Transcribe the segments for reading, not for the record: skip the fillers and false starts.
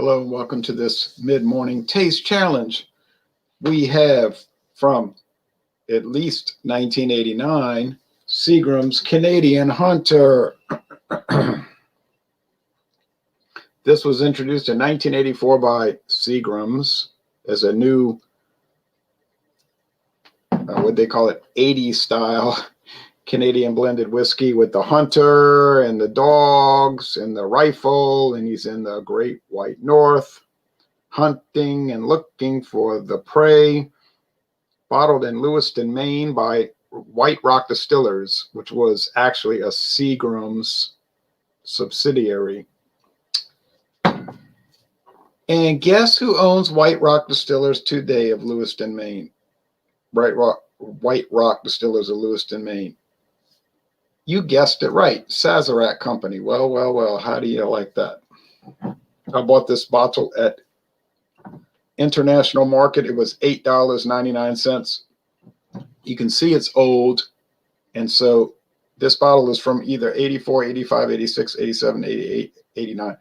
Hello and welcome to this mid-morning taste challenge. We have from at least 1989, Seagram's Canadian Hunter. This was introduced in 1984 by Seagram's as a new, what they call it, 80s style Canadian blended whiskey with the hunter and the dogs and the rifle, and he's in the Great White North hunting and looking for the prey. Bottled in Lewiston, Maine by White Rock Distillers, which was actually a Seagram's subsidiary. And guess who owns White Rock Distillers today of Lewiston, Maine? White Rock Distillers of Lewiston, Maine. You guessed it right, Sazerac Company. Well, how do you like that? I bought this bottle at International Market. It was $8.99. You can see it's old. And so this bottle is from either 84, 85, 86, 87, 88, 89.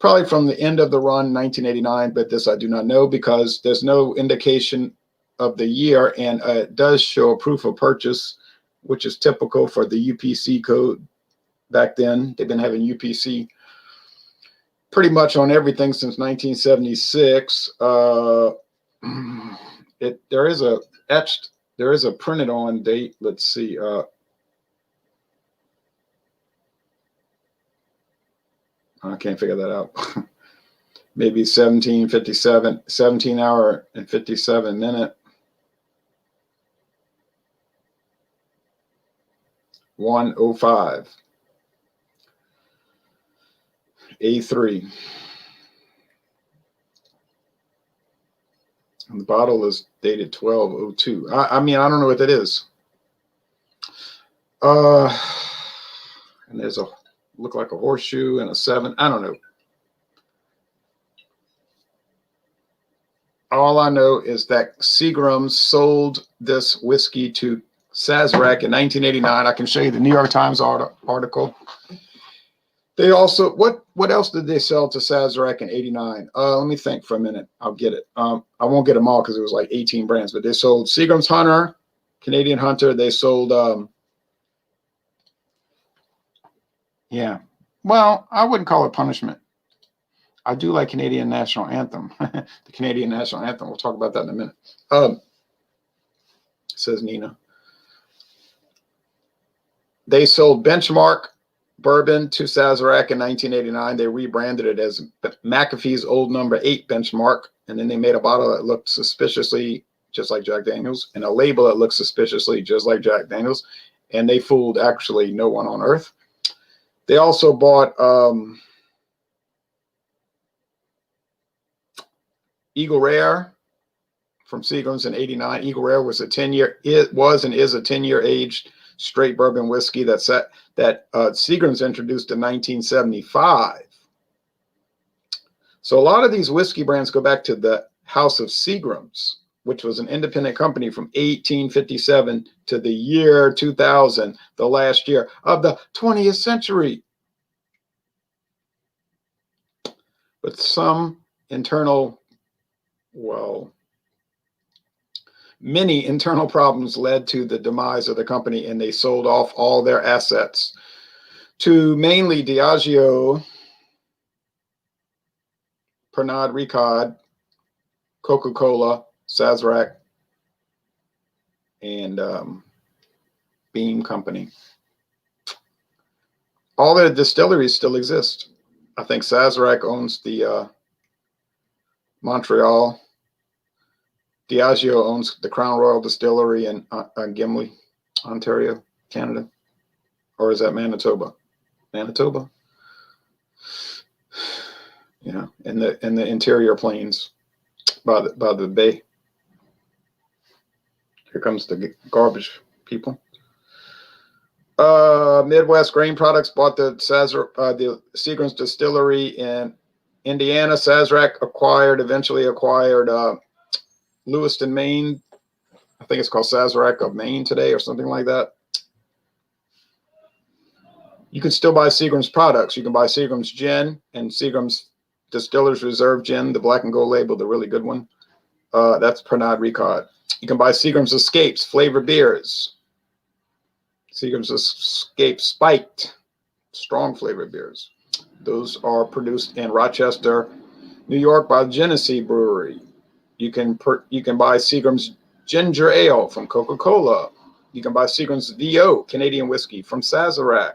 Probably from the end of the run, 1989, but this I do not know because there's no indication of the year, and it does show a proof of purchase, which is typical for the UPC code back then. They've been having UPC pretty much on everything since 1976. There is a printed on date. Let's see. I can't figure that out. Maybe 17:57, 17 hour and 57 minute. 105 A3, and the bottle is dated 1202. I mean, I don't know what that is. And there's a look like a horseshoe and a 7. I don't know. All I know is that Seagram's sold this whiskey to Sazerac in 1989. I can show you the New York Times article. They also, what else did they sell to Sazerac in 89? Let me think for a minute. I'll get it. I won't get them all because it was like 18 brands, but they sold Seagram's Hunter, Canadian Hunter. They sold, yeah. Well, I wouldn't call it punishment. I do like Canadian National Anthem. The Canadian National Anthem. We'll talk about that in a minute. Says Nina. They sold Benchmark bourbon to Sazerac in 1989. They rebranded it as McAfee's Old Number 8 Benchmark. And then they made a bottle that looked suspiciously just like Jack Daniels and a label that looked suspiciously just like Jack Daniels. And they fooled actually no one on earth. They also bought Eagle Rare from Seagram's in 89. Eagle Rare was a 10-year, it was and is a 10-year aged straight bourbon whiskey that Seagram's introduced in 1975. So a lot of these whiskey brands go back to the House of Seagram's, which was an independent company from 1857 to the year 2000, the last year of the 20th century. But some internal, many internal problems led to the demise of the company, and they sold off all their assets to mainly Diageo, Pernod Ricard, Coca-Cola, Sazerac, and Beam Company. All their distilleries still exist. I think Sazerac owns the Montreal. Diageo owns the Crown Royal Distillery in Gimli, Ontario, Canada. Or is that Manitoba? Manitoba? Yeah, in the interior plains by the bay. Here comes the garbage people. Midwest Grain Products bought the Seagram's Distillery in Indiana. Sazerac eventually acquired Lewiston, Maine. I think it's called Sazerac of Maine today or something like that. You can still buy Seagram's products. You can buy Seagram's gin and Seagram's Distillers Reserve Gin, the black and gold label, the really good one. That's Pernod Ricard. You can buy Seagram's Escapes, flavored beers. Seagram's Escape Spiked, strong flavored beers. Those are produced in Rochester, New York by the Genesee Brewery. You can buy Seagram's Ginger Ale from Coca-Cola. You can buy Seagram's VO, Canadian whiskey, from Sazerac.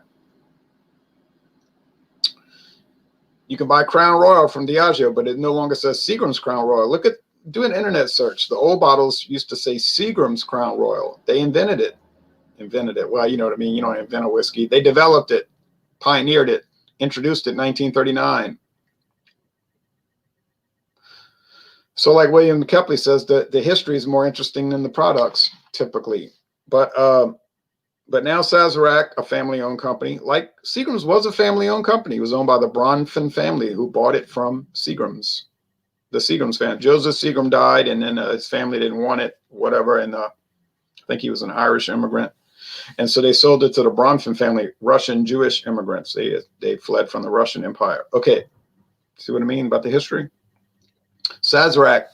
You can buy Crown Royal from Diageo, but it no longer says Seagram's Crown Royal. Do an internet search. The old bottles used to say Seagram's Crown Royal. They invented it. Well, you know what I mean. You don't invent a whiskey. They developed it, pioneered it, introduced it in 1939. So like William Kepley says, the history is more interesting than the products typically. But now Sazerac, a family-owned company, like Seagram's was a family-owned company. It was owned by the Bronfen family, who bought it from Seagram's. The Seagram's family. Joseph Seagram died, and then his family didn't want it, whatever. And I think he was an Irish immigrant. And so they sold it to the Bronfen family, Russian Jewish immigrants. They fled from the Russian Empire. Okay, see what I mean about the history? Sazerac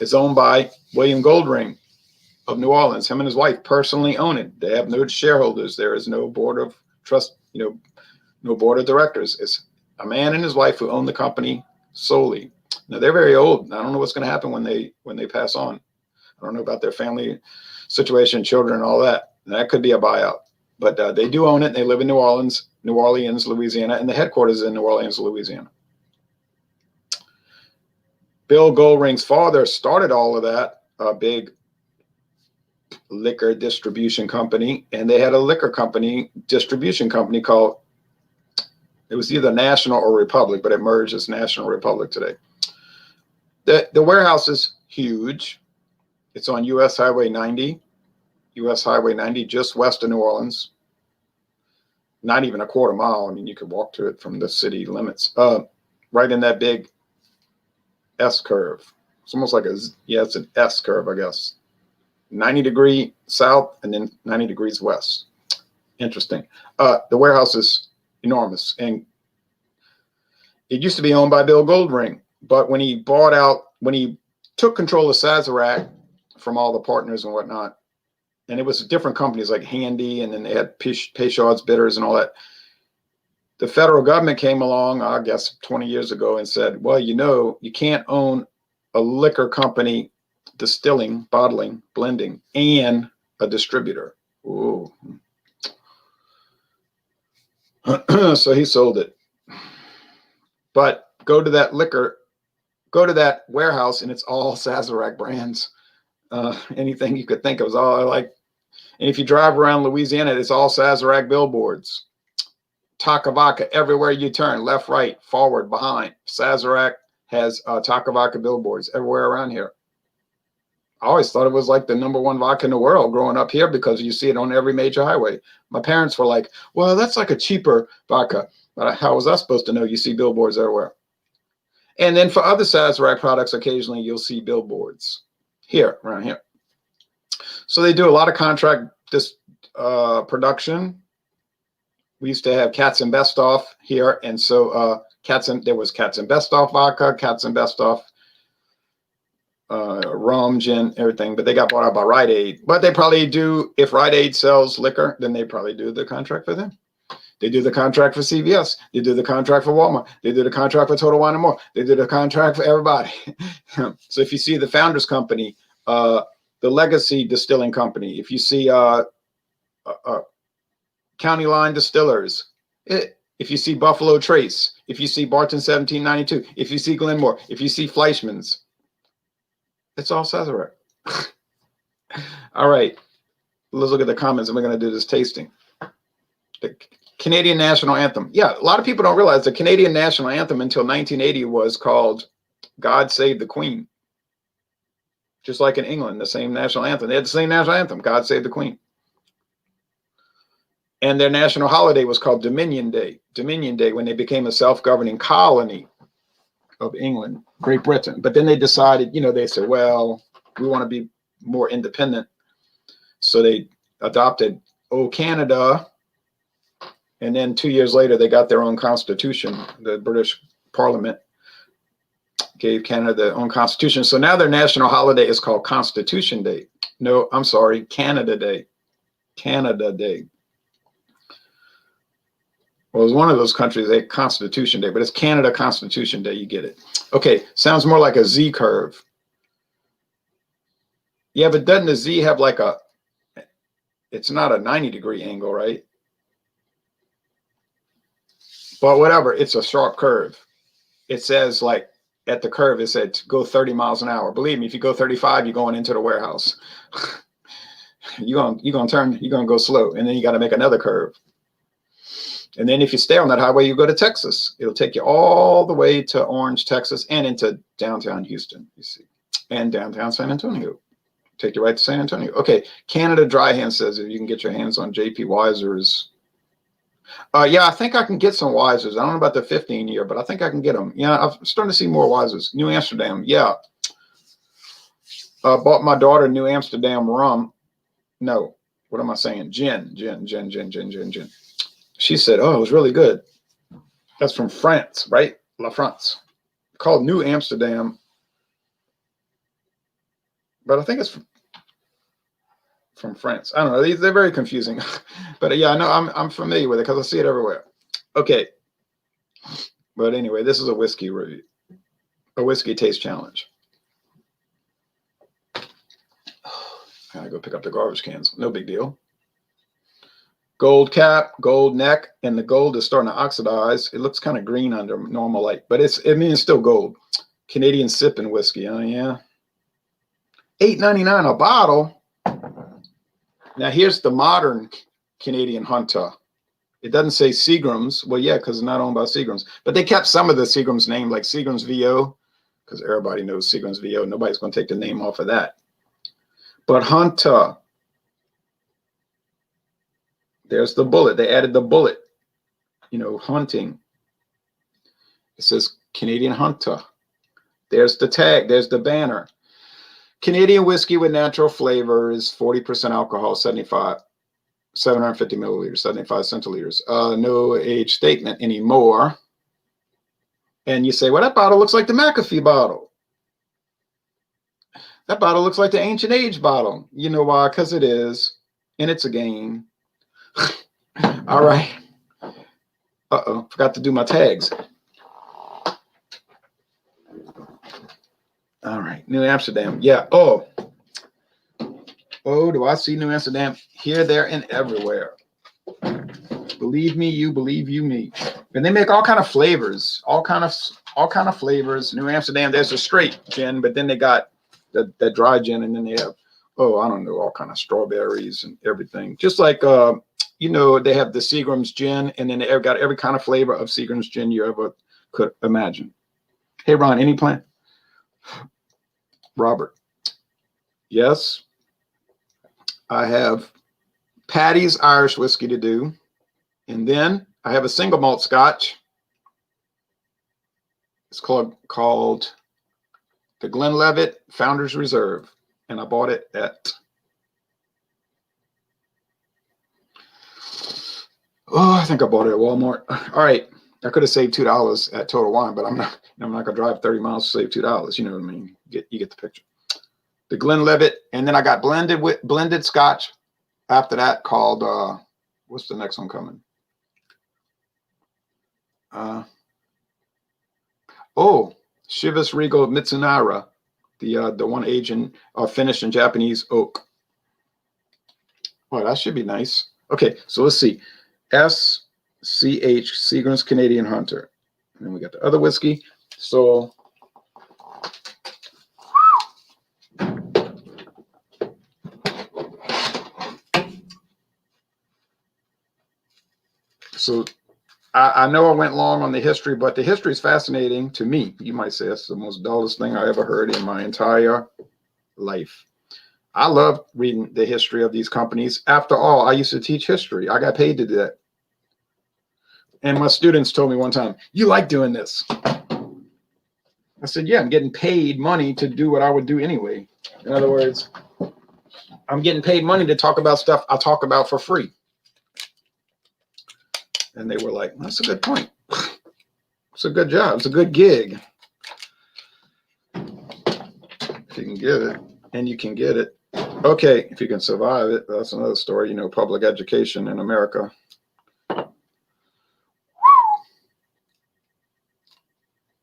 is owned by William Goldring of New Orleans. Him and his wife personally own it. They have no shareholders. There is no board of trust, no board of directors. It's a man and his wife who own the company solely. Now they're very old. I don't know what's going to happen when they pass on. I don't know about their family situation, children, and all that. And that could be a buyout. But they do own it. And they live in New Orleans, Louisiana, and the headquarters is in New Orleans, Louisiana. Bill Goldring's father started all of that, a big liquor distribution company, and they had a liquor company, distribution company called, it was either National or Republic, but it merged as National Republic today. The warehouse is huge. It's on US Highway 90, just west of New Orleans. Not even a quarter mile. I mean, you could walk to it from the city limits. Right in that big S curve. It's almost like it's an S curve, I guess. 90-degree south and then 90 degrees west. Interesting. The warehouse is enormous, and it used to be owned by Bill Goldring, but when he took control of Sazerac from all the partners and whatnot, and it was different companies like Handy, and then they had Peychaud's Bitters and all that. The federal government came along, I guess, 20 years ago and said, well, you can't own a liquor company, distilling, bottling, blending, and a distributor. Ooh. So he sold it. But go to that warehouse, and it's all Sazerac brands. Anything you could think of is all like, and if you drive around Louisiana, it's all Sazerac billboards. Takavaka everywhere you turn, left, right, forward, behind. Sazerac has Takavaka billboards everywhere around here. I always thought it was like the #1 vodka in the world growing up here because you see it on every major highway. My parents were like, well, that's like a cheaper vodka. But how was I supposed to know? You see billboards everywhere. And then for other Sazerac products, occasionally you'll see billboards here, around here. So they do a lot of contract production. We used to have Katz and Bestoff here, and so there was Katz and Bestoff vodka, Katz and Bestoff rum, gin, everything, but they got bought out by Rite Aid. But they probably do, if Rite Aid sells liquor, then they probably do the contract for them. They do the contract for CVS. They do the contract for Walmart. They do the contract for Total Wine & More. They do the contract for everybody. So if you see the Founders Company, the Legacy Distilling Company, if you see County Line Distillers, if you see Buffalo Trace, if you see Barton 1792, if you see Glenmore, if you see Fleischmann's, it's all Sazerac. All right, let's look at the comments, and we're going to do this tasting. The Canadian National Anthem. Yeah, a lot of people don't realize the Canadian National Anthem until 1980 was called God Save the Queen. Just like in England, the same national anthem. They had the same national anthem, God Save the Queen. And their national holiday was called Dominion Day. Dominion Day, when they became a self-governing colony of England, Great Britain. But then they decided, they said, well, we want to be more independent. So they adopted O Canada. And then 2 years later, they got their own constitution, the British Parliament. gave Canada their own constitution. So now their national holiday is called Constitution Day. No, I'm sorry, Canada Day. Canada Day. Well, it's one of those countries, they Constitution Day, but it's Canada Constitution Day. You get it. Okay, sounds more like a Z curve. Yeah, but doesn't the Z have like a, it's not a 90-degree angle, right? But whatever, it's a sharp curve. It says like at the curve, it said go 30 miles an hour. Believe me, if you go 35, you're going into the warehouse. you're gonna go slow, and then you got to make another curve. And then if you stay on that highway, you go to Texas. It'll take you all the way to Orange, Texas, and into downtown Houston, you see, and downtown San Antonio. Take you right to San Antonio. Okay, Canada Dry Hand says if you can get your hands on JP Weiser's. Yeah, I think I can get some Weisers. I don't know about the 15-year, but I think I can get them. Yeah, I'm starting to see more Weisers. New Amsterdam, yeah. Bought my daughter New Amsterdam rum. No, what am I saying? Gin. She said, oh, it was really good. That's from France, right? La France. Called New Amsterdam. But I think it's from France. I don't know. They're very confusing. But yeah, I know I'm familiar with it because I see it everywhere. Okay. But anyway, this is a whiskey review. A whiskey taste challenge. I gotta go pick up the garbage cans. No big deal. Gold cap, gold neck, and the gold is starting to oxidize. It looks kind of green under normal light, but it's still gold. Canadian sipping whiskey. Oh yeah. $8.99 a bottle. Now here's the modern Canadian Hunter. It doesn't say Seagrams. Well, yeah, because it's not owned by Seagrams. But they kept some of the Seagrams name, like Seagrams VO, because everybody knows Seagrams VO. Nobody's going to take the name off of that. But Hunter. There's the bullet. They added the bullet. You know, hunting. It says Canadian Hunter. There's the tag. There's the banner. Canadian whiskey with natural flavors, 40% alcohol, 750 milliliters, 75 centiliters. No age statement anymore. And you say, well, that bottle looks like the McAfee bottle. That bottle looks like the ancient age bottle. You know why? Because it is. And it's a game. All right. Uh-oh, forgot to do my tags. All right, New Amsterdam. Yeah. Oh, do I see New Amsterdam here, there, and everywhere? Believe me, you believe you me. And they make all kind of flavors, all kind of flavors. New Amsterdam. There's a straight gin, but then they got the dry gin, and then they have I don't know, all kind of strawberries and everything. Just like you know, they have the Seagram's gin, and then they got every kind of flavor of Seagram's gin you ever could imagine. Hey, Ron, any plan? Robert. Yes. I have Paddy's Irish whiskey to do. And then I have a single malt scotch. It's called the Glenlivet Founder's Reserve. And I bought it at I think I bought it at Walmart. All right. I could have saved $2 at Total Wine, but I'm not gonna drive 30 miles to save $2. You know what I mean? You get the picture. The Glenlivet, and then I got blended scotch after that called what's the next one coming? Chivas Regal Mitsunara, the one aged finished in Japanese oak. Well, that should be nice. Okay, so let's see. SCH, Seagram's Canadian Hunter. And then we got the other whiskey. So I know I went long on the history, but the history is fascinating to me. You might say it's the most dullest thing I ever heard in my entire life. I love reading the history of these companies. After all, I used to teach history. I got paid to do that. And my students told me one time, you like doing this. I said, yeah, I'm getting paid money to do what I would do anyway. In other words, I'm getting paid money to talk about stuff I talk about for free. And they were like, that's a good point. It's a good job. It's a good gig. get it, and you can get it. Okay, if you can survive it, that's another story. You know, public education in America.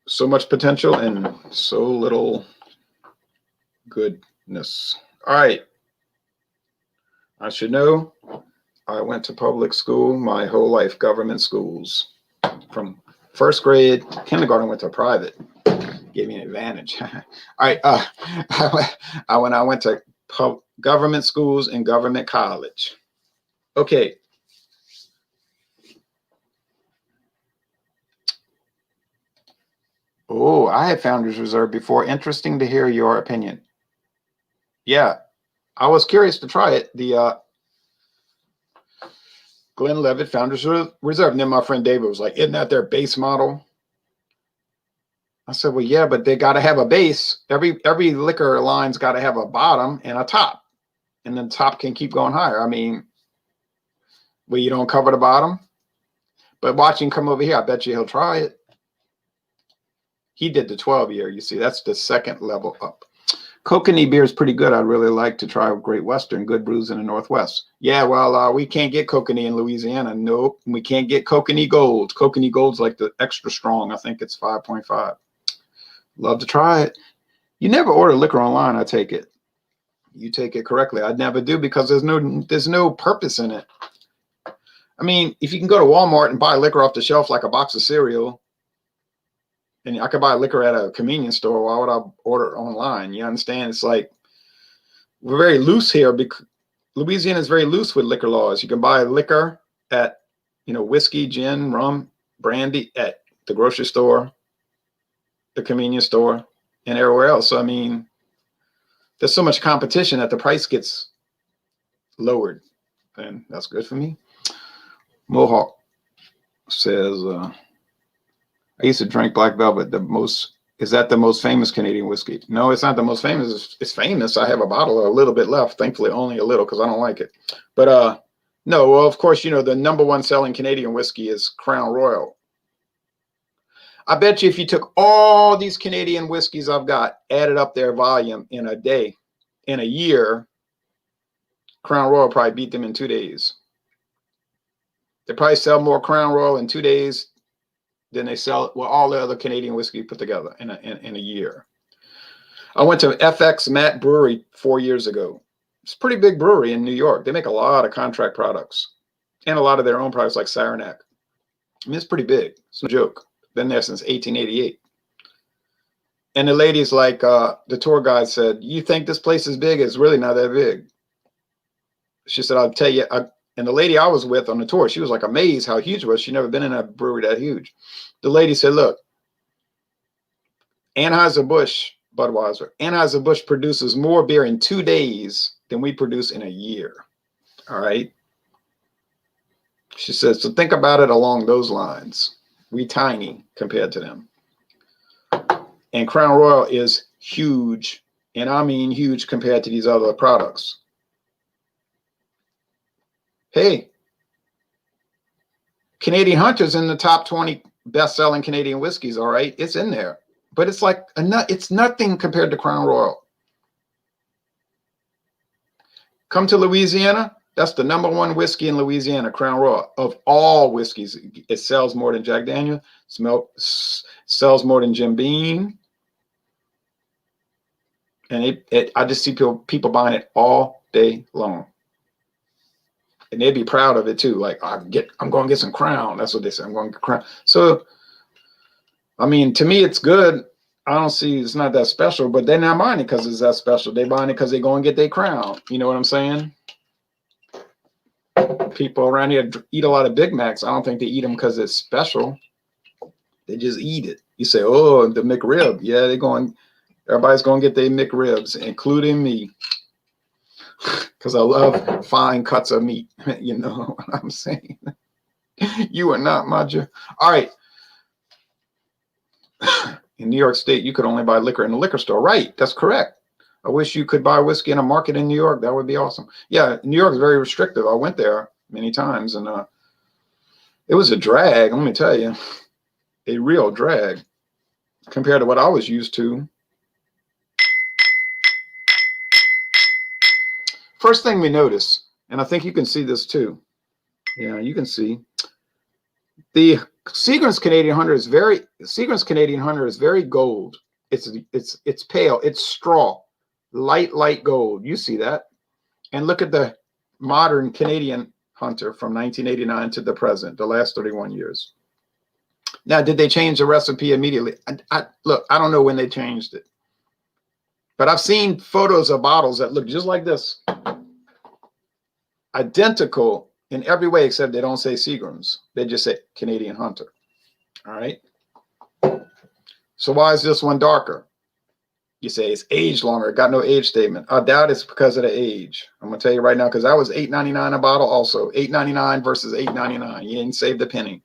So much potential and so little goodness. All right. I should know. I went to public school my whole life, government schools. From first grade, kindergarten, went to private. Gave me an advantage. All right. I went to government schools and government college. Okay. Oh, I had Founders Reserve before. Interesting to hear your opinion. Yeah, I was curious to try it. The Glenlivet Founders Reserve. And then my friend David was like, isn't that their base model? I said, well, yeah, but they got to have a base. Every liquor line's got to have a bottom and a top. And then top can keep going higher. I mean, well, you don't cover the bottom. But watch him come over here. I bet you he'll try it. He did the 12-year. You see, that's the second level up. Kokanee beer is pretty good. I'd really like to try Great Western, good brews in the Northwest. Yeah, well, we can't get Kokanee in Louisiana. Nope, we can't get Kokanee Gold. Kokanee Gold's like the extra strong. I think it's 5.5. Love to try it. You never order liquor online, I take it. You take it correctly. I'd never do because there's no purpose in it. I mean, if you can go to Walmart and buy liquor off the shelf like a box of cereal, and I could buy liquor at a convenience store, why would I order online? You understand? It's like we're very loose here because Louisiana is very loose with liquor laws. You can buy liquor at, whiskey, gin, rum, brandy at the grocery store, the convenience store, and everywhere else. So, I mean, there's so much competition that the price gets lowered, and that's good for me. Mohawk says, I used to drink Black Velvet. Is that the most famous Canadian whiskey? No, it's not the most famous. It's famous. I have a bottle, a little bit left. Thankfully, only a little because I don't like it. But no, well, of course, the number one selling Canadian whiskey is Crown Royal. I bet you if you took all these Canadian whiskeys I've got, added up their volume in a day, in a year, Crown Royal probably beat them in 2 days. They probably sell more Crown Royal in 2 days than they sell all the other Canadian whiskey put together in a year. I went to FX Matt Brewery 4 years ago. It's a pretty big brewery in New York. They make a lot of contract products and a lot of their own products like Sazerac. I mean, it's pretty big. It's no joke. Been there since 1888. And the lady's like, the tour guide said, you think this place is big? It's really not that big. She said, I'll tell you. And the lady I was with on the tour, she was like amazed how huge it was. She'd never been in a brewery that huge. The lady said, look, Anheuser-Busch, Budweiser, Anheuser-Busch produces more beer in 2 days than we produce in a year. All right. She said, so think about it along those lines. We tiny compared to them. And Crown Royal is huge. And I mean huge compared to these other products. Hey, Canadian Hunter's in the top 20 best-selling Canadian whiskeys, all right? It's in there. But it's like, it's nothing compared to Crown Royal. Come to Louisiana, that's the number one whiskey in Louisiana, Crown Royal. Of all whiskeys, it sells more than Jack Daniel, sells more than Jim Beam. And I just see people buying it all day long. And they'd be proud of it too. Like, I'm going to get some Crown. That's what they say. I'm going to get Crown. So, I mean, to me, it's good. I don't see it's not that special, but they're not buying it because it's that special. They're buying it because they're going to get their Crown. You know what I'm saying? People around here eat a lot of Big Macs. I don't think they eat them because it's special. They just eat it. You say, oh, the McRib. Yeah, everybody's going to get their McRibs, including me. Because I love fine cuts of meat. You know what I'm saying? You are not my all right. In New York State, you could only buy liquor in a liquor store. Right. That's correct. I wish you could buy whiskey in a market in New York. That would be awesome. Yeah, New York is very restrictive. I went there many times, and it was a drag. Let me tell you, a real drag compared to what I was used to. First thing we notice, and I think you can see this too. Yeah, you can see the Seagram's Canadian Hunter is very gold. It's pale. It's straw, light gold. You see that? And look at the modern Canadian Hunter from 1989 to the present, the last 31 years. Now, did they change the recipe immediately? Look, I don't know when they changed it, but I've seen photos of bottles that look just like this, identical in every way, except they don't say Seagram's. They just say Canadian Hunter. All right. So why is this one darker? You say it's aged longer. Got no age statement. I doubt it's because of the age. I'm gonna tell you right now, because that was $8.99 a bottle. Also, $8.99 versus $8.99. You didn't save the penny.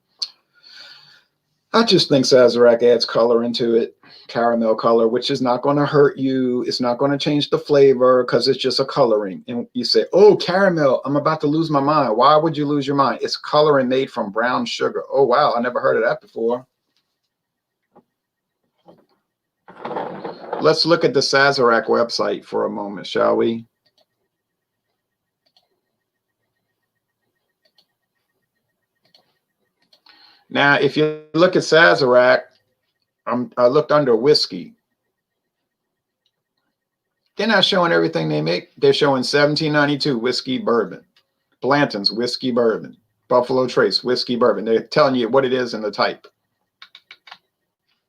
I just think Sazerac adds color into it, caramel color, which is not going to hurt you. It's not going to change the flavor because it's just a coloring. And you say, oh, caramel, I'm about to lose my mind. Why would you lose your mind? It's coloring made from brown sugar. Oh, wow, I never heard of that before. Let's look at the Sazerac website for a moment, shall we? Now, if you look at Sazerac, I looked under whiskey. They're not showing everything they make. They're showing 1792 whiskey bourbon, Blanton's whiskey bourbon, Buffalo Trace whiskey bourbon. They're telling you what it is and the type.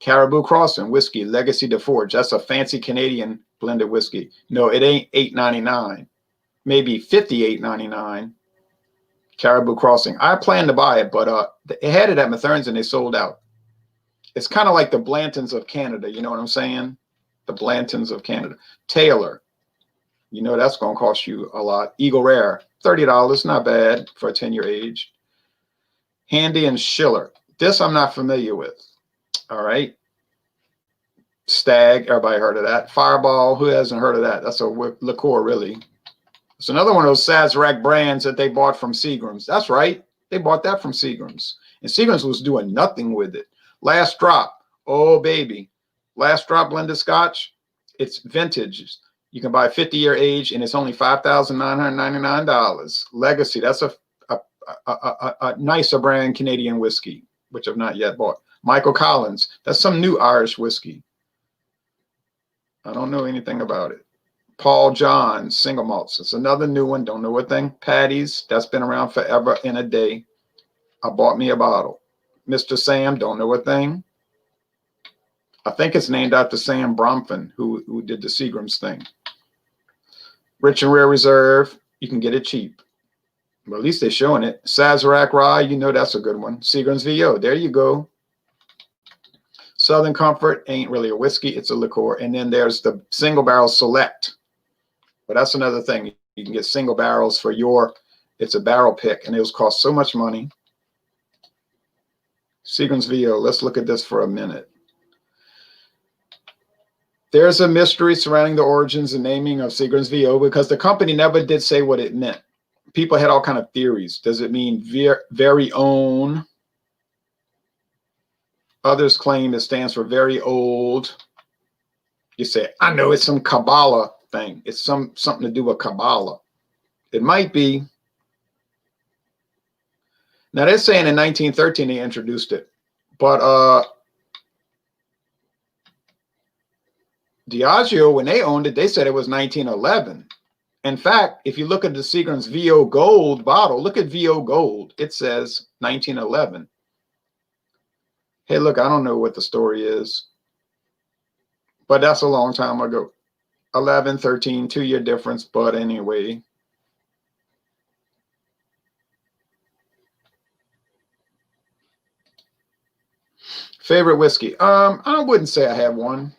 Caribou Crossing whiskey, Legacy de Forge. That's a fancy Canadian blended whiskey. No, it ain't $8.99. Maybe $58.99. Caribou Crossing. I planned to buy it, but they had it at Mathern's and they sold out. It's kind of like the Blantons of Canada. You know what I'm saying? The Blantons of Canada. Taylor. You know that's going to cost you a lot. Eagle Rare. $30. Not bad for a 10-year age. Handy and Schiller. This I'm not familiar with. All right. Stag. Everybody heard of that. Fireball. Who hasn't heard of that? That's a liqueur, really. It's another one of those Sazerac brands that they bought from Seagram's. That's right. They bought that from Seagram's. And Seagram's was doing nothing with it. Last Drop. Oh, baby. Last Drop blended scotch. It's vintage. You can buy 50-year age, and it's only $5,999. Legacy. That's a nicer brand Canadian whiskey, which I've not yet bought. Michael Collins. That's some new Irish whiskey. I don't know anything about it. Paul John single malts. It's another new one. Don't know what thing. Patty's. That's been around forever and a day. I bought me a bottle. Mr. Sam. Don't know what thing. I think it's named after Sam Bromfin, who did the Seagram's thing. Rich and Rare Reserve. You can get it cheap. Well, at least they're showing it. Sazerac Rye. You know that's a good one. Seagram's VO. There you go. Southern Comfort ain't really a whiskey. It's a liqueur. And then there's the Single Barrel Select. But that's another thing. You can get single barrels for it's a barrel pick, and it was cost so much money. Seagram's VO. Let's look at this for a minute. There's a mystery surrounding the origins and naming of Seagram's VO because the company never did say what it meant. People had all kind of theories. Does it mean very own? Others claim it stands for very old. You say, I know it's some Kabbalah thing. It's something to do with Kabbalah. It might be. Now they're saying in 1913 they introduced it, but Diageo, when they owned it, they said it was 1911. In fact, if you look at the Seagram's VO Gold bottle, look at VO Gold. It says 1911. Hey, look, I don't know what the story is, but that's a long time ago. 11, 13, 2-year difference, but anyway. Favorite whiskey? I wouldn't say I have one.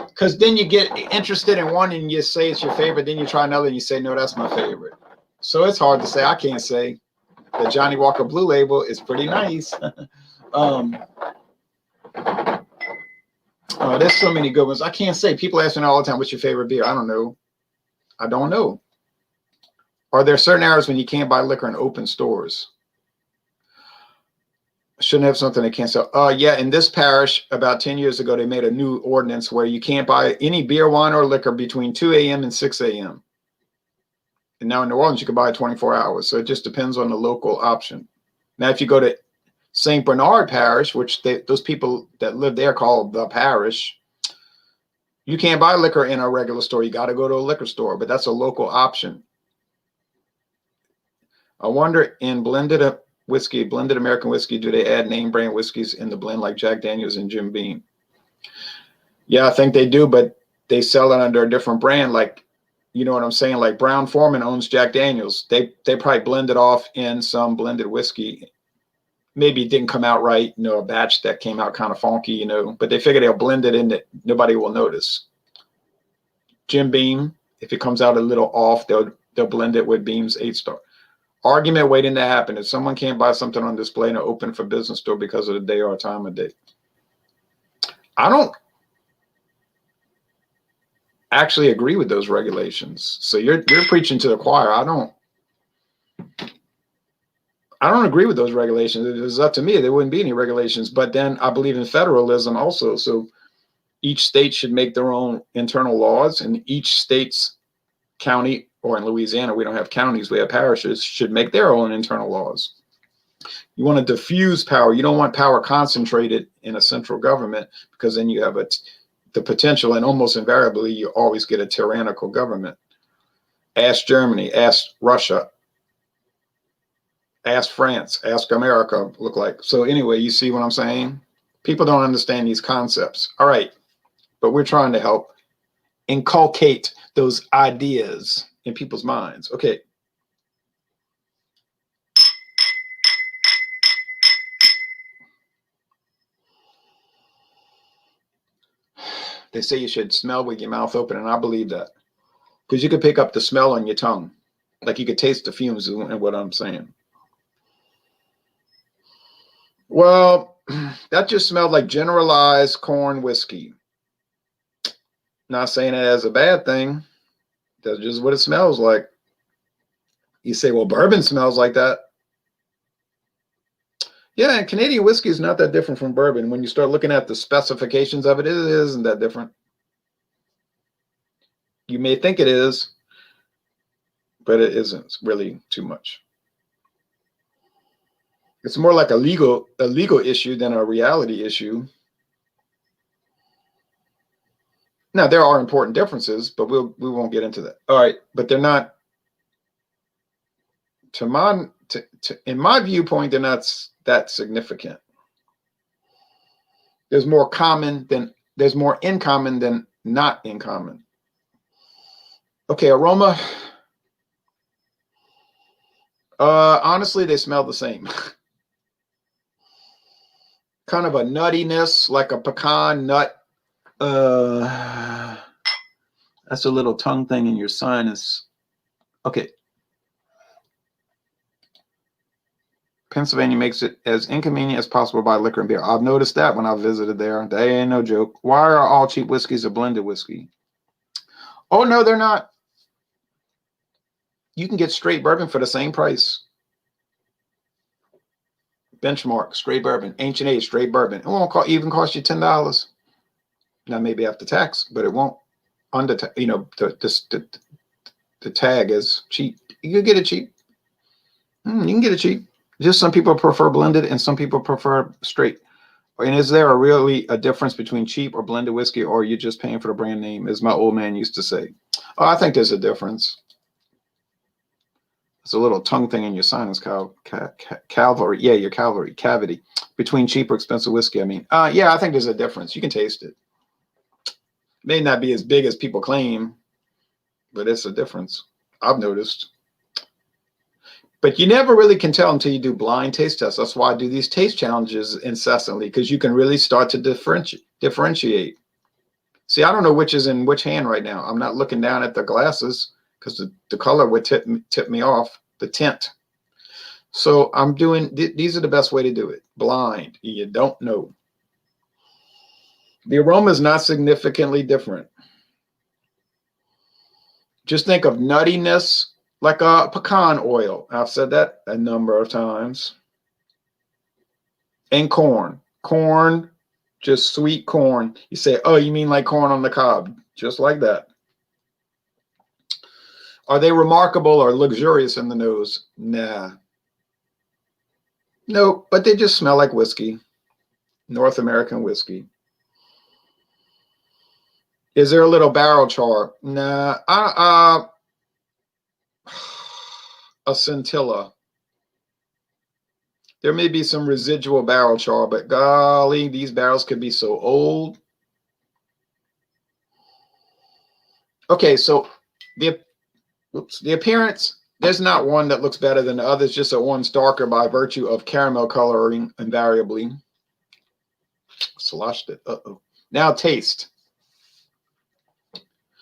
Because then you get interested in one and you say it's your favorite, then you try another and you say, no, that's my favorite. So it's hard to say. I can't say. The Johnny Walker Blue Label is pretty nice. There's so many good ones. I can't say. People ask me all the time, what's your favorite beer? I don't know. I don't know. Are there certain hours when you can't buy liquor in open stores? Shouldn't have something they can't sell. Yeah, in this parish, about 10 years ago, they made a new ordinance where you can't buy any beer, wine, or liquor between 2 a.m. and 6 a.m. And now in New Orleans, you can buy it 24 hours. So it just depends on the local option. Now, if you go to St. Bernard Parish, which those people that live there call the parish, you can't buy liquor in a regular store. You got to go to a liquor store, but that's a local option. I wonder in blended American whiskey, do they add name brand whiskeys in the blend like Jack Daniels and Jim Beam? Yeah, I think they do, but they sell it under a different brand. Like, you know what I'm saying? Like Brown-Forman owns Jack Daniels. They probably blend it off in some blended whiskey. Maybe it didn't come out right, a batch that came out kind of funky, but they figure they'll blend it in that nobody will notice. Jim Beam, if it comes out a little off, they'll blend it with Beam's 8-star. Argument waiting to happen. If someone can't buy something on display in an open for business store because of the day or time of day. I don't actually agree with those regulations. So you're preaching to the choir. I don't agree with those regulations. If it was up to me, there wouldn't be any regulations. But then I believe in federalism also. So each state should make their own internal laws, and each state's county, or in Louisiana, we don't have counties, we have parishes, should make their own internal laws. You want to diffuse power. You don't want power concentrated in a central government, because then you have the potential, and almost invariably, you always get a tyrannical government. Ask Germany, ask Russia, ask France, ask America, look like. So anyway, you see what I'm saying? People don't understand these concepts. All right, but we're trying to help inculcate those ideas in people's minds. Okay. They say you should smell with your mouth open, and I believe that, because you could pick up the smell on your tongue. Like you could taste the fumes in what I'm saying. Well, that just smelled like generalized corn whiskey. Not saying it as a bad thing. That's just what it smells like. You say, well, bourbon smells like that. Yeah, and Canadian whiskey is not that different from bourbon. When you start looking at the specifications of it, it isn't that different. You may think it is, but it isn't really too much. It's more like a legal issue than a reality issue. Now, there are important differences, but we won't get into that. All right, but they're not, in my viewpoint, they're not that significant. There's more in common than not in common. Okay, aroma. Honestly, they smell the same. Kind of a nuttiness, like a pecan nut. That's a little tongue thing in your sinus. Okay. Pennsylvania makes it as inconvenient as possible to buy liquor and beer. I've noticed that when I visited there. That ain't no joke. Why are all cheap whiskeys a blended whiskey? Oh, no, they're not. You can get straight bourbon for the same price. Benchmark, straight bourbon. Ancient Age, straight bourbon. It won't even cost you $10. Now, maybe after tax, but it won't. The tag is cheap. You can get it cheap. You can get it cheap. Just some people prefer blended and some people prefer straight. And is there really a difference between cheap or blended whiskey, or are you just paying for the brand name, as my old man used to say? Oh, I think there's a difference. It's a little tongue thing in your sinus, cavalry. Yeah, your cavalry cavity between cheap or expensive whiskey. I mean, yeah, I think there's a difference. You can taste it. May not be as big as people claim, but it's a difference. I've noticed. But you never really can tell until you do blind taste tests. That's why I do these taste challenges incessantly, because you can really start to differentiate. See, I don't know which is in which hand right now. I'm not looking down at the glasses because the color would tip me off, the tint. So I'm doing, these are the best way to do it. Blind, you don't know. The aroma is not significantly different. Just think of nuttiness like a pecan oil. I've said that a number of times. And corn. Corn, just sweet corn. You say, oh, you mean like corn on the cob? Just like that. Are they remarkable or luxurious in the nose? Nah. Nope, but they just smell like whiskey. North American whiskey. Is there a little barrel char? Nah. A scintilla. There may be some residual barrel char, but golly, these barrels could be so old. Okay, so the appearance, there's not one that looks better than the others, just that one's darker by virtue of caramel coloring invariably. Sloshed it. Uh-oh. Now taste.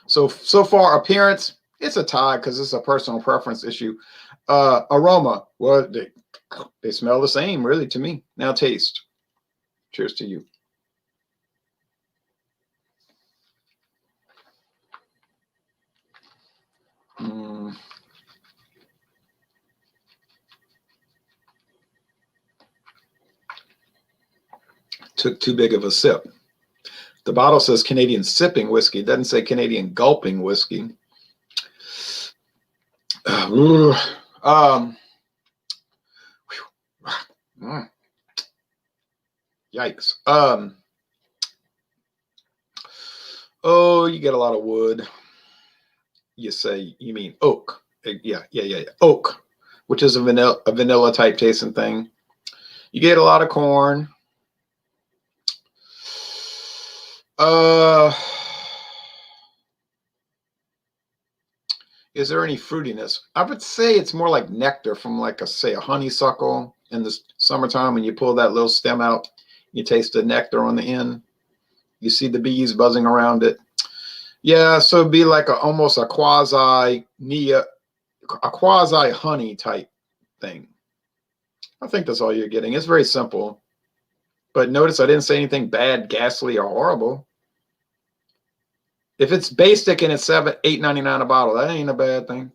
So far appearance, it's a tie because it's a personal preference issue. Aroma, well, they smell the same really to me. Now taste. Cheers to you. Took too big of a sip. The bottle says Canadian sipping whiskey. It doesn't say Canadian gulping whiskey. Yikes. Oh, you get a lot of wood. You say, you mean oak. Yeah. Oak, which is a vanilla type tasting thing. You get a lot of corn. Is there any fruitiness? I would say it's more like nectar from like a honeysuckle in the summertime when you pull that little stem out, you taste the nectar on the end. You see the bees buzzing around it. Yeah, so it'd be like almost a quasi honey type thing. I think that's all you're getting. It's very simple. But notice I didn't say anything bad, ghastly, or horrible. If it's basic and it's $8.99 a bottle, that ain't a bad thing.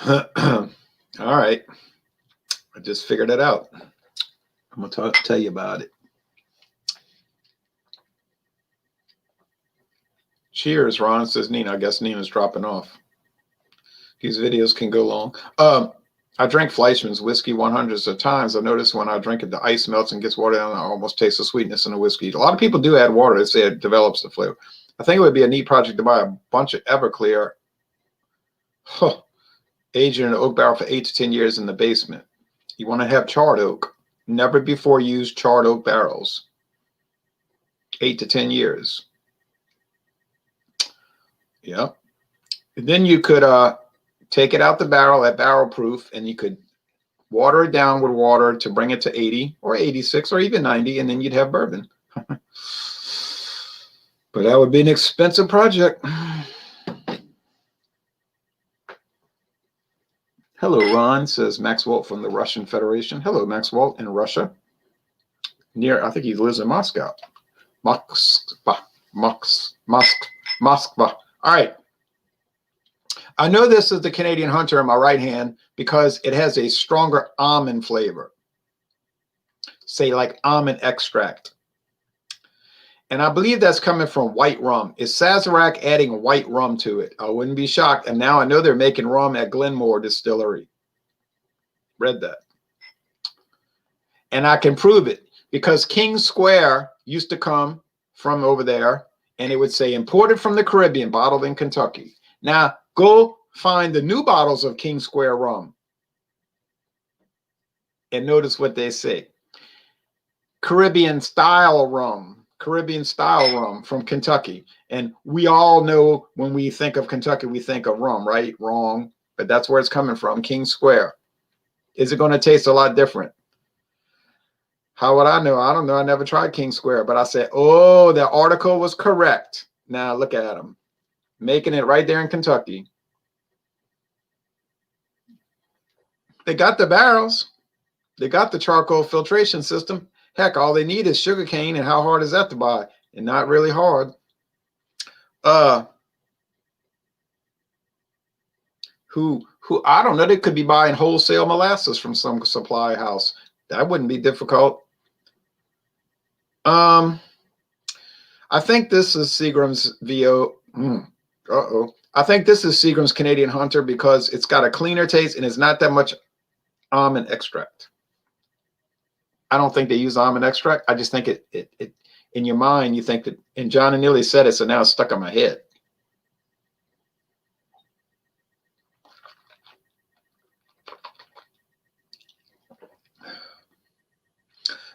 All right. I just figured it out. I'm going to tell you about it. Cheers, Ron, says Nina. I guess Nina's dropping off. These videos can go long. I drank Fleischmann's whiskey 100s of times. I've noticed when I drink it, the ice melts and gets watered down. I almost taste the sweetness in the whiskey. A lot of people do add water. They say it develops the flavor. I think it would be a neat project to buy a bunch of Everclear, aged in an oak barrel for 8 to 10 years in the basement. You want to have charred oak. Never before used charred oak barrels. 8 to 10 years. Yeah. And then you could take it out the barrel at barrel proof, and you could water it down with water to bring it to 80 or 86 or even 90, and then you'd have bourbon. But that would be an expensive project. Hello, Ron, says Max Walt from the Russian Federation. Hello, Max Walt in Russia. I think he lives in Moscow. Moskva. All right. I know this is the Canadian Hunter in my right hand because it has a stronger almond flavor. Say like almond extract. And I believe that's coming from white rum. Is Sazerac adding white rum to it? I wouldn't be shocked. And now I know they're making rum at Glenmore Distillery. Read that. And I can prove it because King Square used to come from over there and it would say imported from the Caribbean, bottled in Kentucky. Now go find the new bottles of King Square rum and notice what they say. Caribbean style rum from Kentucky. And we all know when we think of Kentucky, we think of rum, right? Wrong. But that's where it's coming from, King Square. Is it going to taste a lot different? How would I know? I don't know. I never tried King Square, but I said, oh, the article was correct. Now look at them. Making it right there in Kentucky. They got the barrels. They got the charcoal filtration system. Heck, all they need is sugarcane, and how hard is that to buy? And not really hard. Who I don't know, they could be buying wholesale molasses from some supply house. That wouldn't be difficult. I think this is Seagram's VO. I think this is Seagram's Canadian Hunter because it's got a cleaner taste and it's not that much almond extract. I don't think they use almond extract. I just think it in your mind, you think that, and John and Neely said it, so now it's stuck in my head.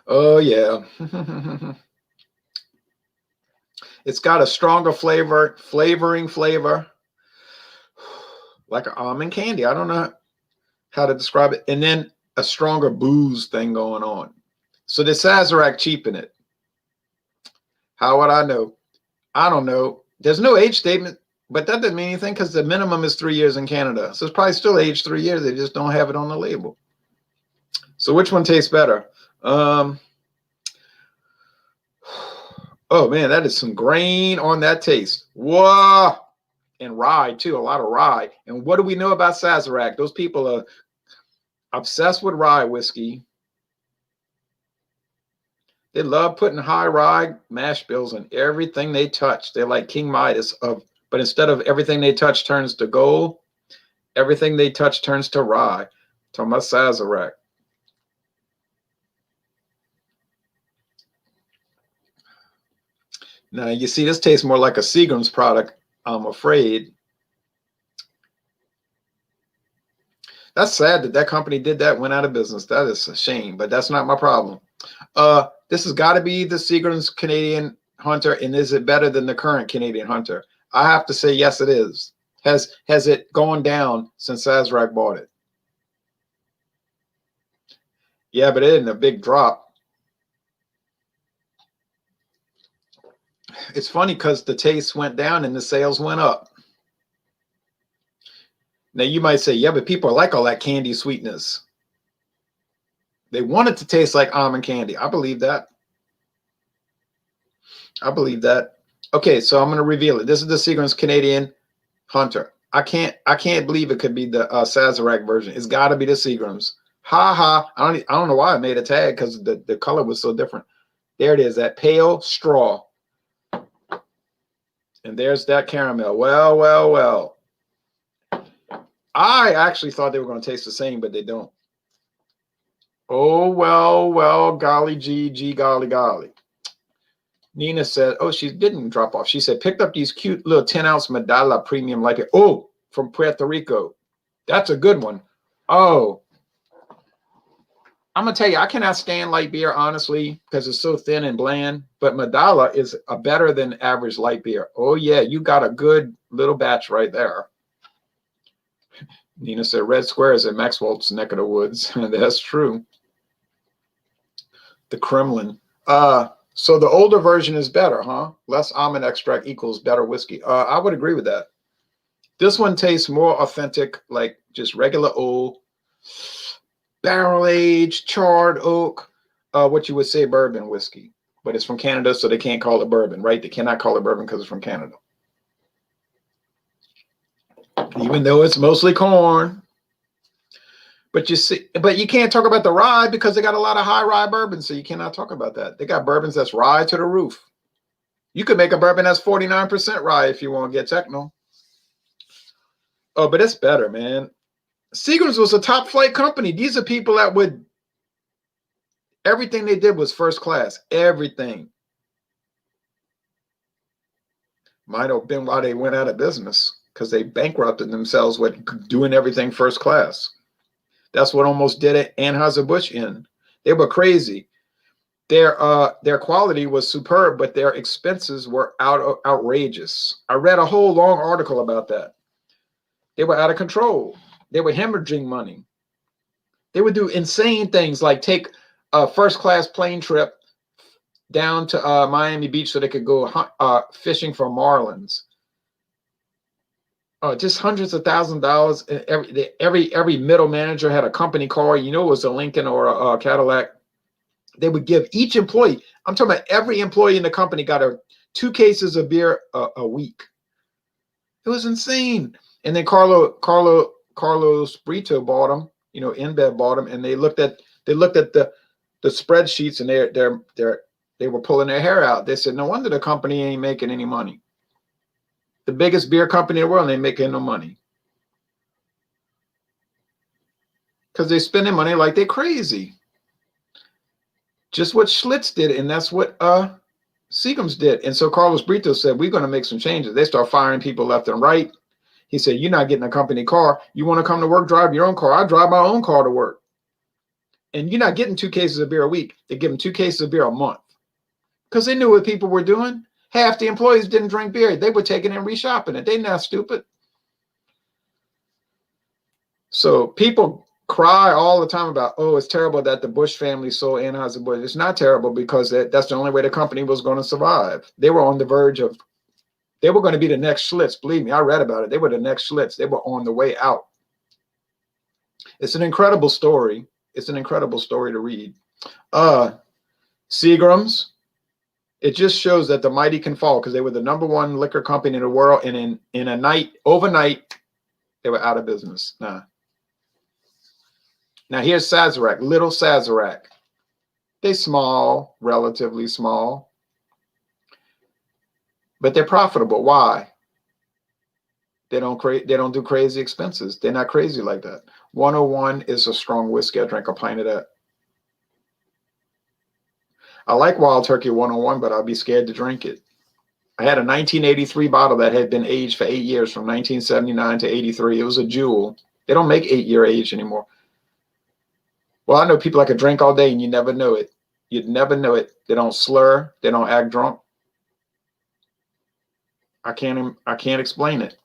Oh, yeah. It's got a stronger flavor, like an almond candy. I don't know how to describe it. And then a stronger booze thing going on. So the Sazerac cheapen it. How would I know? I don't know. There's no age statement, but that doesn't mean anything because the minimum is 3 years in Canada. So it's probably still aged 3 years. They just don't have it on the label. So which one tastes better? Oh man, that is some grain on that taste. Whoa. And rye too, a lot of rye. And what do we know about Sazerac? Those people are obsessed with rye whiskey. They love putting high rye mash bills on everything they touch. They're like King Midas but instead of everything they touch turns to gold, everything they touch turns to rye. Talking about Sazerac. Now you see, this tastes more like a Seagram's product, I'm afraid. That's sad that company did that, went out of business. That is a shame, but that's not my problem. This has got to be the Seagram's Canadian Hunter, and is it better than the current Canadian Hunter? I have to say yes, it is. Has it gone down since Sazerac bought it? Yeah, but it isn't a big drop. It's funny because the taste went down and the sales went up. Now you might say, yeah, but people like all that candy sweetness. They want it to taste like almond candy. I believe that. I believe that. Okay, so I'm going to reveal it. This is the Seagram's Canadian Hunter. I can't believe it could be the Sazerac version. It's got to be the Seagram's. Ha ha. I don't know why I made a tag because the color was so different. There it is, that pale straw. And there's that caramel. Well, well, well. I actually thought they were going to taste the same, but they don't. Oh, well, well, golly, gee, golly, golly. Nina said, oh, she didn't drop off. She said, picked up these cute little 10-ounce Medalla premium light beer. Oh, from Puerto Rico. That's a good one. Oh, I'm going to tell you, I cannot stand light beer, honestly, because it's so thin and bland. But Medalla is a better than average light beer. Oh, yeah, you got a good little batch right there. Nina said, Red Square is in Maxwell's neck of the woods. That's true. The Kremlin. So the older version is better, huh? Less almond extract equals better whiskey. I would agree with that. This one tastes more authentic, like just regular old barrel-aged charred oak, what you would say bourbon whiskey. But it's from Canada, so they can't call it bourbon, right? They cannot call it bourbon because it's from Canada. Even though it's mostly corn. But you see, but you can't talk about the rye because they got a lot of high rye bourbon, so you cannot talk about that. They got bourbons that's rye to the roof. You could make a bourbon that's 49% rye if you want to get techno. Oh, but it's better, man. Seagram's was a top flight company. These are people that would, everything they did was first class. Everything. Might have been why they went out of business, because they bankrupted themselves with doing everything first class. That's what almost did it Anheuser-Busch in. They were crazy. Their quality was superb, but their expenses were outrageous. I read a whole long article about that. They were out of control. They were hemorrhaging money. They would do insane things like take a first-class plane trip down to Miami Beach so they could go fishing for marlins. Just hundreds of thousands of dollars. Every middle manager had a company car. You know, it was a Lincoln or a Cadillac. They would give each employee, I'm talking about every employee in the company got 2 cases of beer a week. It was insane. And then Carlos Brito bought them. You know, InBev bought them, and they looked at the spreadsheets, and they were pulling their hair out. They said, no wonder the company ain't making any money. The biggest beer company in the world, they ain't making no money. Because they're spending money like they're crazy. Just what Schlitz did, and that's what Seagram's did. And so Carlos Brito said, we're going to make some changes. They start firing people left and right. He said, you're not getting a company car. You want to come to work, drive your own car. I drive my own car to work. And you're not getting 2 cases of beer a week. They give them 2 cases of beer a month. Because they knew what people were doing. Half the employees didn't drink beer. They were taking it and reshopping it. They're not stupid. So people cry all the time about, oh, it's terrible that the Bush family sold Anheuser-Busch. It's not terrible because that's the only way the company was going to survive. They were on the verge of, they were going to be the next Schlitz. Believe me, I read about it. They were the next Schlitz. They were on the way out. It's an incredible story. It's an incredible story to read. Seagram's, it just shows that the mighty can fall, because they were the #1 liquor company in the world, and in a night, overnight, they were out of business. Now here's Sazerac, little Sazerac. They small, relatively small, but they're profitable. Why? They don't do crazy expenses. They're not crazy like that. 101 is a strong whiskey. I drank a pint of that. I like Wild Turkey 101, but I'll be scared to drink it. I had a 1983 bottle that had been aged for 8 years, from 1979 to 83. It was a jewel. They don't make 8-year age anymore. Well, I know people that could drink all day and you never know it. You'd never know it. They don't slur. They don't act drunk. I can't explain it.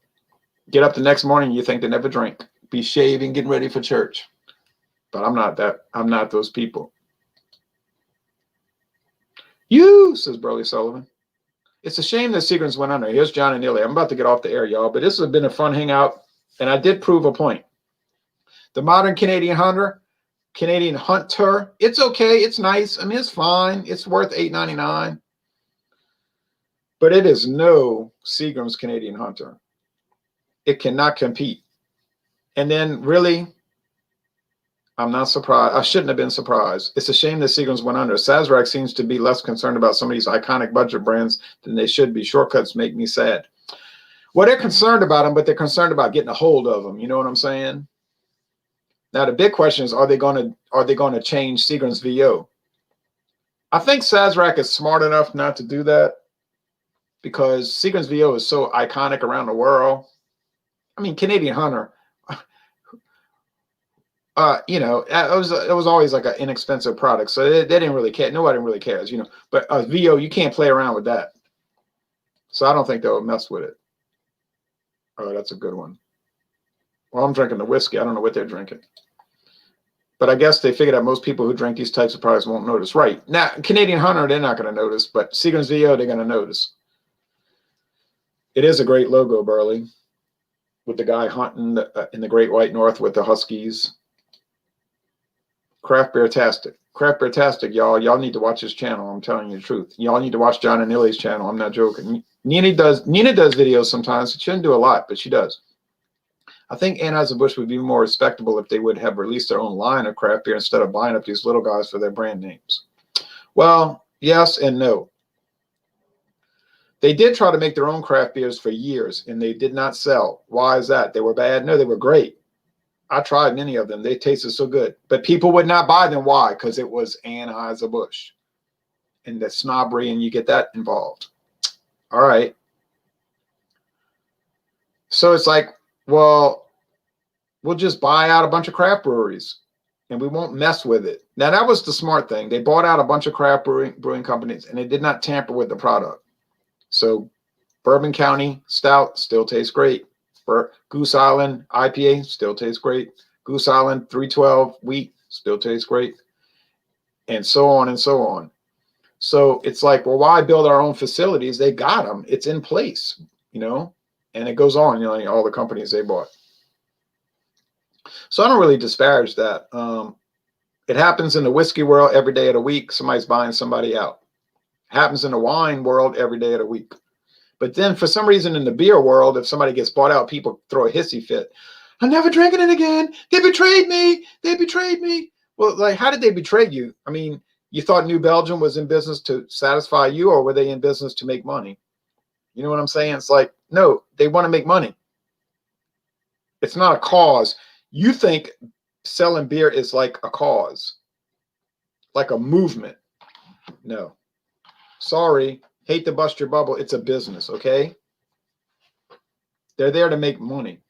Get up the next morning, you think they never drink. Be shaving, getting ready for church. But I'm not that. I'm not those people. You, says Burley Sullivan. It's a shame that Seagram's went under. Here's John and Neely. I'm about to get off the air, y'all, but this has been a fun hangout, and I did prove a point. The modern Canadian Hunter, it's okay. It's nice. I mean, it's fine. It's worth $8.99. But it is no Seagram's Canadian Hunter. It cannot compete. And then really, I'm not surprised. I shouldn't have been surprised. It's a shame that Seagram's went under. Sazerac seems to be less concerned about some of these iconic budget brands than they should be. Shortcuts make me sad. Well, they're concerned about them, but they're concerned about getting a hold of them. You know what I'm saying? Now, the big question is, are they going to change Seagram's VO? I think Sazerac is smart enough not to do that, because Seagram's VO is so iconic around the world. I mean, Canadian Hunter, you know, it was always like an inexpensive product, so they didn't really care. Nobody really cares, you know. But VO, you can't play around with that. So I don't think they'll mess with it. Oh, that's a good one. Well, I'm drinking the whiskey. I don't know what they're drinking. But I guess they figured out most people who drink these types of products won't notice. Right. Now, Canadian Hunter, they're not going to notice, but Seagram's VO, they're going to notice. It is a great logo, Burley, with the guy hunting in the Great White North with the Huskies. Craft Beer-tastic. Craft Beer-tastic, y'all. Y'all need to watch his channel. I'm telling you the truth. Y'all need to watch John and Nilly's channel. I'm not joking. Nina does videos sometimes. She doesn't do a lot, but she does. I think Anheuser-Busch would be more respectable if they would have released their own line of craft beer instead of buying up these little guys for their brand names. Well, yes and no. They did try to make their own craft beers for years, and they did not sell. Why is that? They were bad? No, they were great. I tried many of them. They tasted so good. But people would not buy them. Why? Because it was Anheuser-Busch. And the snobbery, and you get that involved. All right. So it's like, well, we'll just buy out a bunch of craft breweries, and we won't mess with it. Now, that was the smart thing. They bought out a bunch of craft brewing companies, and they did not tamper with the product. So Bourbon County Stout still tastes great. Goose Island IPA still tastes great. Goose Island 312 wheat still tastes great. And so on and so on. So it's like, well, why build our own facilities? They got them. It's in place, you know, and it goes on, you know, all the companies they bought. So I don't really disparage that. It happens in the whiskey world every day of the week. Somebody's buying somebody out. It happens in the wine world every day of the week. But then for some reason in the beer world, if somebody gets bought out, people throw a hissy fit. I'm never drinking it again. They betrayed me. They betrayed me. Well, like, how did they betray you? I mean, you thought New Belgium was in business to satisfy you, or were they in business to make money? You know what I'm saying? It's like, no, they want to make money. It's not a cause. You think selling beer is like a cause, like a movement. No. Sorry. Hate to bust your bubble. It's a business, okay? They're there to make money.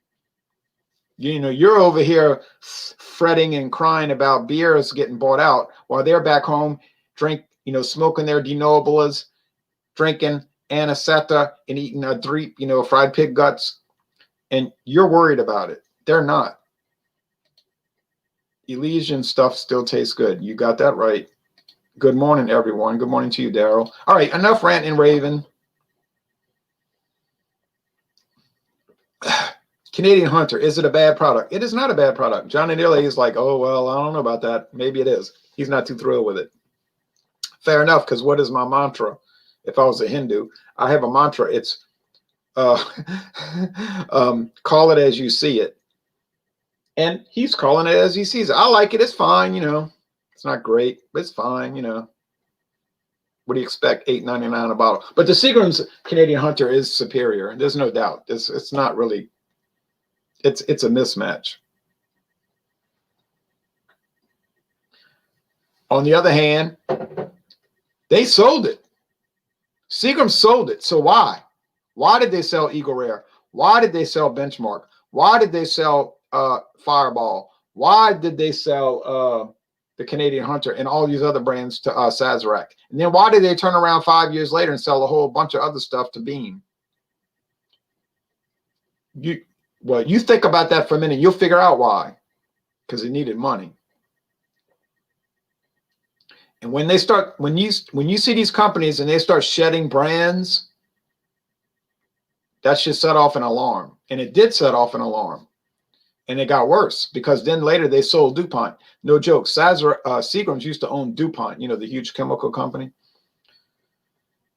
You know, you're over here fretting and crying about beers getting bought out while they're back home smoking their denobulas, drinking anisetta and eating a dreep, fried pig guts. And you're worried about it. They're not. Elysian stuff still tastes good. You got that right. Good morning, everyone. Good morning to you, Daryl. All right, enough rant and raving. Canadian Hunter, is it a bad product? It is not a bad product. Johnny Neely is like, oh, well, I don't know about that. Maybe it is. He's not too thrilled with it. Fair enough, because what is my mantra? If I was a Hindu, I have a mantra. It's call it as you see it. And he's calling it as he sees it. I like it. It's fine, It's not great, but it's fine, What do you expect? $8.99 a bottle. But the Seagram's Canadian Hunter is superior. There's no doubt. It's not really. It's a mismatch. On the other hand, they sold it. Seagram sold it. So why? Why did they sell Eagle Rare? Why did they sell Benchmark? Why did they sell Fireball? Why did they sell the Canadian Hunter and all these other brands to Sazerac? And then why did they turn around 5 years later and sell a whole bunch of other stuff to Beam? You think about that for a minute. You'll figure out why. Because it needed money. And when you see these companies and they start shedding brands, that should set off an alarm. And it did set off an alarm. And it got worse because then later they sold DuPont. No joke. Seagram's used to own DuPont, the huge chemical company.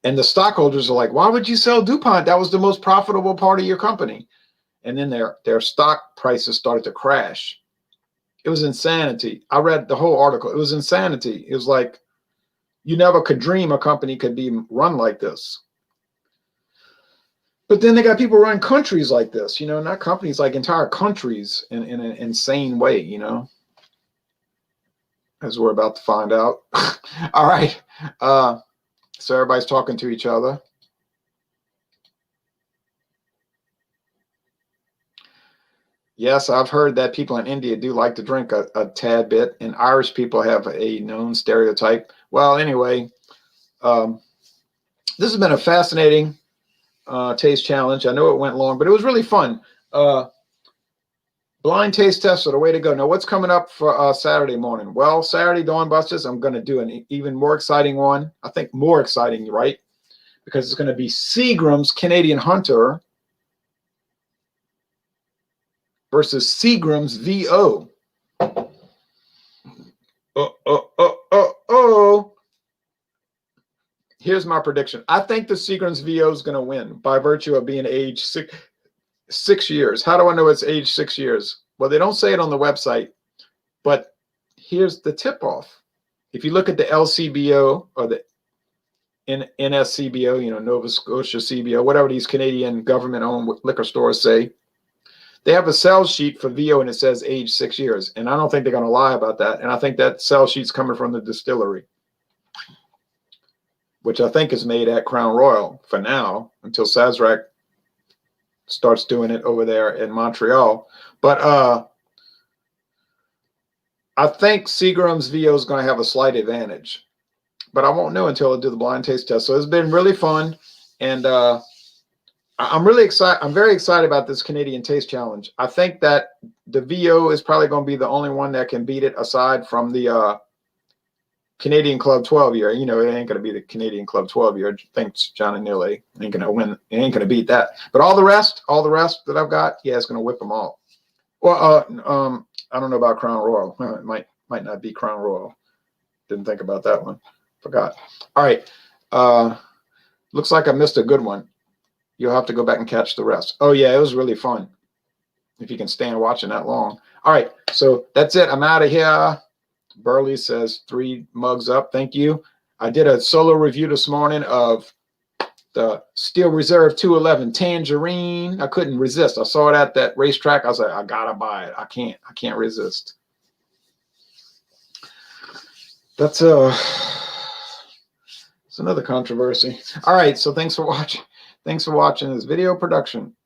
And the stockholders are like, why would you sell DuPont? That was the most profitable part of your company. And then their stock prices started to crash. It was insanity. I read the whole article. It was insanity. It was like, you never could dream a company could be run like this. But then they got people run countries like this, not companies, like entire countries in an insane way, as we're about to find out. All right. So everybody's talking to each other. Yes, I've heard that people in India do like to drink a tad bit, and Irish people have a known stereotype. Well, anyway, this has been a fascinating taste challenge. I know it went long, but it was really fun. Blind taste tests are the way to go. Now, what's coming up for Saturday morning? Well, Saturday, Dawn Busters, I'm going to do an even more exciting one. I think more exciting, right? Because it's going to be Seagram's Canadian Hunter versus Seagram's VO. Here's my prediction. I think the Seagram's VO is going to win by virtue of being aged 6 years. How do I know it's aged 6 years? Well, they don't say it on the website, but here's the tip-off. If you look at the LCBO or the NSCBO, Nova Scotia CBO, whatever these Canadian government-owned liquor stores say, they have a sales sheet for VO and it says age 6 years. And I don't think they're going to lie about that. And I think that sales sheet's coming from the distillery, which I think is made at Crown Royal for now until Sazerac starts doing it over there in Montreal. But I think Seagram's VO is going to have a slight advantage. But I won't know until I do the blind taste test. So it's been really fun. And I'm really excited. I'm very excited about this Canadian Taste Challenge. I think that the VO is probably going to be the only one that can beat it aside from the Canadian Club 12 year. It ain't going to be the Canadian Club 12 year. Thanks, John and Neely. Ain't going to win. It ain't going to beat that. But all the rest that I've got, yeah, it's going to whip them all. Well, I don't know about Crown Royal. It might not be Crown Royal. Didn't think about that one. Forgot. All right. Looks like I missed a good one. You'll have to go back and catch the rest. Oh yeah, it was really fun. If you can stand watching that long. All right, so that's it. I'm out of here. Burley says 3 mugs up. Thank you. I did a solo review this morning of the Steel Reserve 211 Tangerine. I couldn't resist. I saw it at that racetrack. I was like, I gotta buy it. I can't resist. That's it's another controversy. All right, so thanks for watching. Thanks for watching this video production.